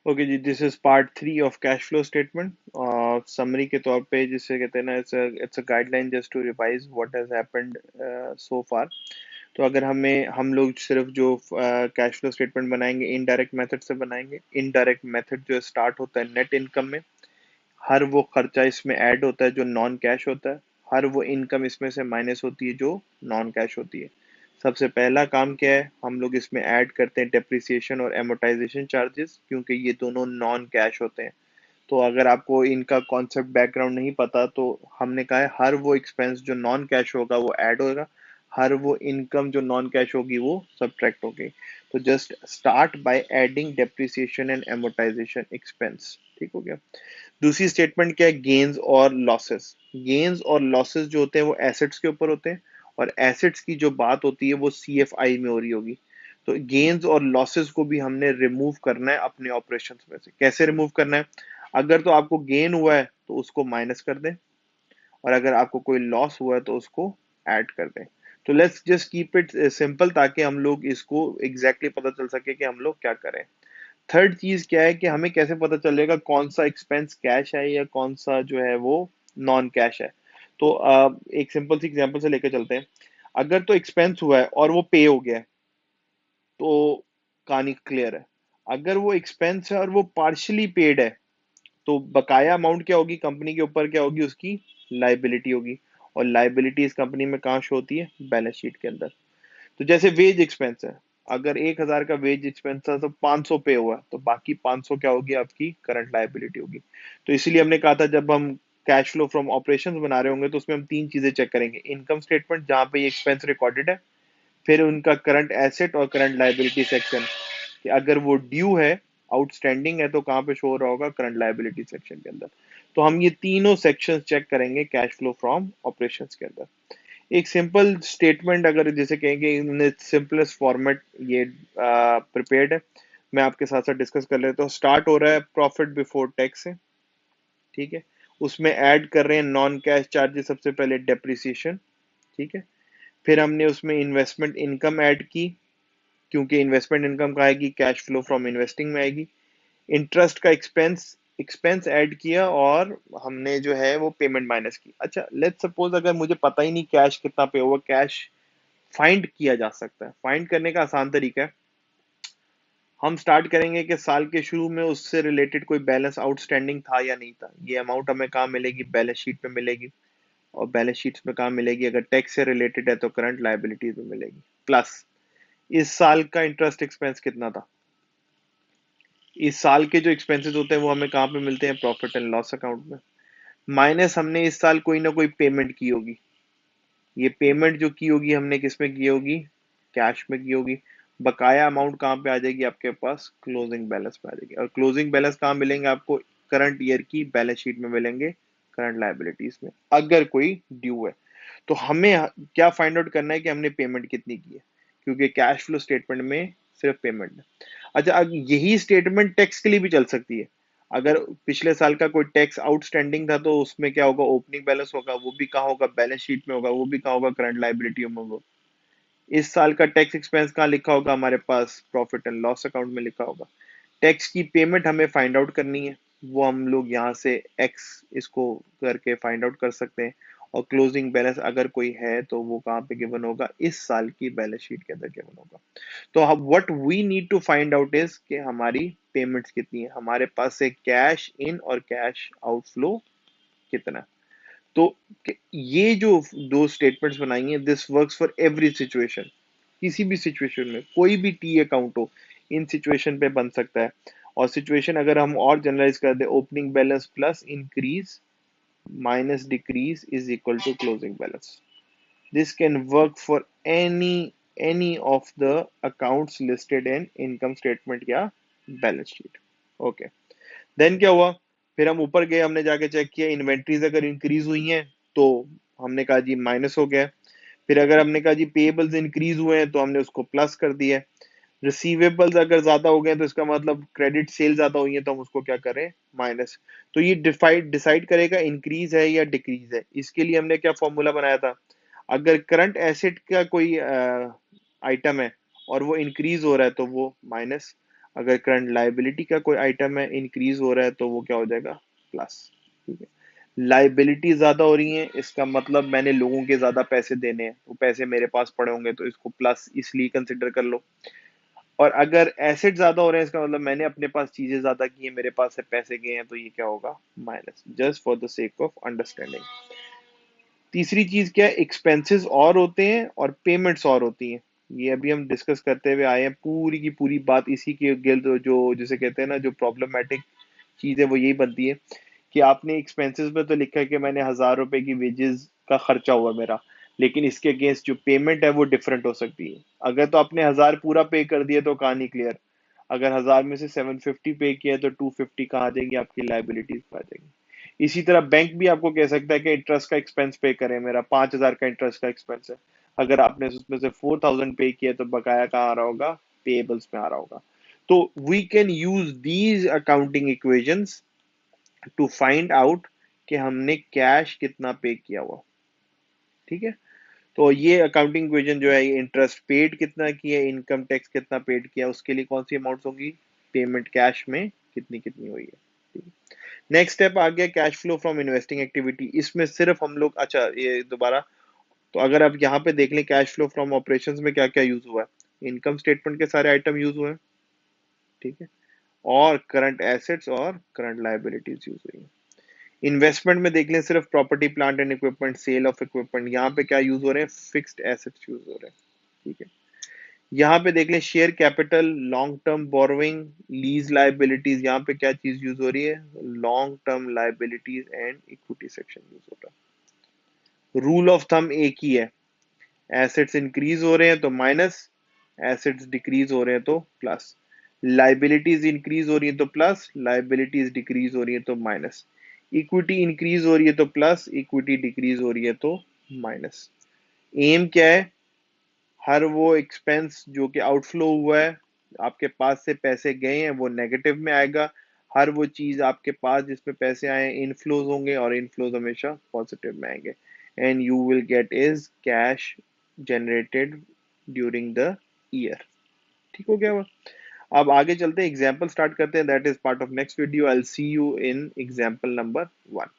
Okay ji, this is part 3 of cash flow statement. Summary के तौर पे जिसे कहते हैं ना, it's a guideline just to revise what has happened so far. तो अगर हम लोग सिर्फ जो कैश फ्लो स्टेटमेंट बनाएंगे इनडायरेक्ट मेथड से बनाएंगे। इनडायरेक्ट मेथड जो स्टार्ट होता है नेट इनकम में, हर वो खर्चा इसमें ऐड होता है जो नॉन कैश होता है, हर वो इनकम इसमें से माइनस होती है जो नॉन कैश होती है। सबसे पहला काम क्या है, हम लोग इसमें ऐड करते हैं डेप्रिसिएशन और एमोटाइजेशन चार्जेस, क्योंकि ये दोनों नॉन कैश होते हैं। तो अगर आपको इनका कॉन्सेप्ट बैकग्राउंड नहीं पता, तो हमने कहा है हर वो एक्सपेंस जो नॉन कैश होगा वो ऐड होगा, हर वो इनकम जो नॉन कैश होगी वो सब्ट्रैक्ट होगी। तो just start by adding depreciation and amortisation expense. ठीक हो गया। दूसरी स्टेटमेंट क्या है, गेन्स और लॉसेस। गेन्स और लॉसेस जो होते हैं वो एसेट्स के ऊपर होते हैं, और एसेट्स की जो बात होती है वो सीएफआई में हो रही होगी। तो गेन्स और लॉसेस को भी हमने रिमूव करना है अपने ऑपरेशंस में से। कैसे रिमूव करना है, अगर तो आपको गेन हुआ है तो उसको माइनस कर दें, और अगर आपको कोई लॉस हुआ है तो उसको ऐड कर दें। तो let's just keep it simple, ताकि हम लोग इसको एग्जैक्टली पता चल सके कि हम लोग क्या करें। थर्ड चीज क्या है कि हमें कैसे पता चलेगा कौन सा एक्सपेंस कैश है या कौन सा जो है वो नॉन कैश है। तो एक सिंपल सी एग्जांपल से लेकर चलते हैं। अगर तो एक्सपेंस हुआ है और वो पे हो गया है, तो कहानी क्लियर है। अगर वो एक्सपेंस है और वो पार्शली पेड है, तो बकाया अमाउंट क्या होगी, कंपनी के ऊपर क्या होगी, उसकी लाइबिलिटी होगी। और लाइबिलिटी इस कंपनी में कहाँ शो होती है, बैलेंस शीट के अंदर। तो जैसे वेज एक्सपेंस है, अगर 1,000 का वेज एक्सपेंस था तो 500 पे हुआ, तो बाकी 500 क्या होगी, आपकी करंट लाइबिलिटी होगी। तो इसीलिए हमने कहा था जब हम कैश फ्लो फ्रॉम ऑपरेशंस बना रहे होंगे तो उसमें हम तीन चीजें चेक करेंगे। इनकम स्टेटमेंट जहां पे ये एक्सपेंस रिकॉर्डेड है, फिर उनका करंट एसेट और करंट लाइबिलिटी सेक्शन, कि अगर वो ड्यू है, आउटस्टैंडिंग है, तो कहाँ पे शो हो रहा होगा, करंट लाइबिलिटी सेक्शन के अंदर। तो हम ये तीनों सेक्शंस चेक करेंगे कैश फ्लो फ्रॉम ऑपरेशंस के अंदर। एक सिंपल स्टेटमेंट अगर जैसे कहेंगे इन सिंपलेस्ट फॉर्मेट ये प्रिपेयर्ड है, मैं आपके साथ साथ डिस्कस कर लेता हूँ। स्टार्ट हो रहा है प्रॉफिट बिफोर टैक्स से, ठीक है। उसमें ऐड कर रहे हैं नॉन कैश चार्जेस, सबसे पहले डेप्रिसिएशन, ठीक है। फिर हमने उसमें इन्वेस्टमेंट इनकम ऐड की, क्योंकि इन्वेस्टमेंट इनकम का आएगी, कैश फ्लो फ्रॉम इन्वेस्टिंग में आएगी। इंटरेस्ट का एक्सपेंस एक्सपेंस ऐड किया, और हमने जो है वो पेमेंट माइनस की। अच्छा, लेट्स सपोज अगर मुझे पता ही नहीं कैश कितना पे हुआ, कैश फाइंड किया जा सकता है। फाइंड करने का आसान तरीका है, हम स्टार्ट करेंगे कि साल के शुरू में उससे रिलेटेड कोई बैलेंस आउटस्टैंडिंग था या नहीं था। ये अमाउंट हमें कहाँ मिलेगी, बैलेंस शीट में मिलेगी। और बैलेंस शीट में कहाँ मिलेगी, अगर टैक्स से रिलेटेड है तो करंट लाइबिलिटीज में मिलेगी। प्लस इस साल का इंटरेस्ट एक्सपेंस कितना था। इस साल के जो एक्सपेंसेस होते हैं वो हमें कहाँ पे मिलते हैं, प्रॉफिट एंड लॉस अकाउंट में। माइनस हमने इस साल कोई ना कोई पेमेंट की होगी। ये पेमेंट जो की होगी हमने किस में की होगी, कैश में की होगी। बकाया अमाउंट कहाँ पे आ जाएगी आपके पास, क्लोजिंग बैलेंस में आ जाएगी। और क्लोजिंग बैलेंस कहाँ मिलेंगे आपको, करंट ईयर की बैलेंस शीट में मिलेंगे, करंट लाइबिलिटीज में, अगर कोई ड्यू है। तो हमें क्या फाइंड आउट करना है कि हमने पेमेंट कितनी की है, क्योंकि कैश फ्लो स्टेटमेंट में सिर्फ पेमेंट है। अच्छा, अब यही स्टेटमेंट टैक्स के लिए भी चल सकती है। अगर पिछले साल का कोई टैक्स आउटस्टैंडिंग था तो उसमें क्या होगा, ओपनिंग बैलेंस होगा, वो भी कहाँ होगा, बैलेंस शीट में होगा, वो भी कहाँ होगा, करंट लाइबिलिटी में होगा। इस साल का टैक्स एक्सपेंस कहाँ लिखा होगा, हमारे पास प्रॉफिट एंड लॉस अकाउंट में लिखा होगा। टैक्स की पेमेंट हमें फाइंड आउट करनी है, वो हम लोग यहाँ से एक्स इसको करके फाइंड आउट कर सकते हैं। और क्लोजिंग बैलेंस अगर कोई है तो वो कहाँ पे गिवन होगा, इस साल की बैलेंस शीट के अंदर गिवन होगा। तो what we need to find out is कि हमारी पेमेंट्स कितनी है, हमारे पास से कैश इन और कैश आउटफ्लो कितना है। तो ये जो दो स्टेटमेंट्स बनाई हैं, this works for every situation. किसी भी सिचुएशन में कोई भी टी अकाउंट हो, इन सिचुएशन पे बन सकता है। और सिचुएशन अगर हम और जनरलाइज कर दे, opening balance plus increase minus decrease is equal to closing balance. This can work for any of the accounts listed in income statement या बैलेंस शीट। ओके, देन क्या हुआ, फिर हम ऊपर गए, हमने जाके चेक किया इन्वेंट्रीज अगर इंक्रीज हुई हैं तो हमने कहा जी माइनस हो गया। फिर अगर हमने कहा जी पेबल्स इंक्रीज हुए हैं तो हमने उसको प्लस कर दिया। रिसीवेबल्स अगर ज्यादा हो गए तो इसका मतलब क्रेडिट सेल ज्यादा हुई है, तो हम उसको क्या करें, माइनस। तो ये डिसाइड करेगा इंक्रीज है या डिक्रीज है। इसके लिए हमने क्या फॉर्मूला बनाया था, अगर करंट एसेट का कोई आइटम है और वो इंक्रीज हो रहा है तो वो माइनस, अगर करंट लाइबिलिटी का कोई आइटम है इंक्रीज हो रहा है तो वो क्या हो जाएगा, प्लस। ठीक है, लाइबिलिटी ज्यादा हो रही है इसका मतलब मैंने लोगों के ज्यादा पैसे देने हैं, वो पैसे मेरे पास पड़े होंगे तो इसको प्लस इसलिए कंसिडर कर लो। और अगर एसेट ज्यादा हो रहे हैं इसका मतलब मैंने अपने पास चीजें ज्यादा की हैं, मेरे पास से पैसे गए हैं, तो ये क्या होगा, minus, just for the sake of understanding. तीसरी चीज क्या है, एक्सपेंसेस और होते हैं और पेमेंट्स और होती हैं। ये अभी हम डिस्कस करते हुए आए हैं, पूरी की पूरी बात इसी के गिर्द जो जिसे कहते हैं ना, जो प्रॉब्लमेटिक चीज है वो यही बनती है कि आपने एक्सपेंसेस में तो लिखा है कि मैंने 1,000 रुपए की वेजेस का खर्चा हुआ मेरा, लेकिन इसके अगेंस्ट जो पेमेंट है वो डिफरेंट हो सकती है। अगर तो आपने 1,000 पूरा पे कर दिया तो कहानी क्लियर, अगर 1,000 में से 750 पे किया तो 250 कहाँ आ जाएंगी, आपकी लाइबिलिटीज पे आ जाएंगी। इसी तरह बैंक भी आपको कह सकता है कि इंटरेस्ट का एक्सपेंस पे करें, मेरा 5,000 का इंटरेस्ट का एक्सपेंस है, अगर आपने उसमें से 4,000 पे किया तो बकाया कहाँ आ रहा होगा, पेएबल्स में आ रहा होगा। तो we can use these accounting equations to find out कि हमने कैश कितना पे किया हुआ। ठीक है, तो ये अकाउंटिंग इक्वेशन जो है, इंटरेस्ट पेड कितना किया, इनकम टैक्स कितना पेड किया, उसके लिए कौन सी अमाउंट्स होंगी, पेमेंट कैश में कितनी कितनी हुई है। ठीक है, नेक्स्ट स्टेप आ गया cash flow from investing activity. इसमें सिर्फ हम लोग, अच्छा ये दोबारा, तो अगर आप यहाँ पे देख लें कैश फ्लो फ्रॉम ऑपरेशंस में क्या क्या यूज हुआ है, इनकम स्टेटमेंट के सारे आइटम यूज हुए हैं। ठीक है, और करंट एसेट्स और करंट लायबिलिटीज यूज हुई हैं। इन्वेस्टमेंट में देख लें सिर्फ property plant and equipment, sale of equipment, यहाँ पे क्या यूज हो रहे हैं, फिक्स्ड एसेट्स यूज हो रहे हैं। ठीक है, यहाँ पे देख लें share capital, long term borrowing, lease liabilities, यहाँ पे क्या चीज यूज हो रही है, long term liabilities and equity section use हो रहा है। रूल ऑफ थंब एक ही है, एसेट्स इंक्रीज हो रहे हैं तो माइनस, एसेट्स डिक्रीज हो रहे हैं तो प्लस, लाइबिलिटीज इंक्रीज हो रही है तो प्लस, लाइबिलिटीज डिक्रीज हो रही है तो माइनस, इक्विटी इंक्रीज हो रही है तो प्लस, इक्विटी डिक्रीज हो रही है तो माइनस। एम क्या है, हर वो एक्सपेंस जो कि आउटफ्लो हुआ है, आपके पास से पैसे गए हैं, वो नेगेटिव में आएगा। हर वो चीज आपके पास जिसमें पैसे आए इनफ्लोज होंगे, और इनफ्लोज हमेशा पॉजिटिव में आएंगे, and you will get is cash generated during the year. ठीक हो गया वो। अब आगे चलते हैं, एग्जाम्पल स्टार्ट करते हैं, that is part of next video. I will see you in example number 1।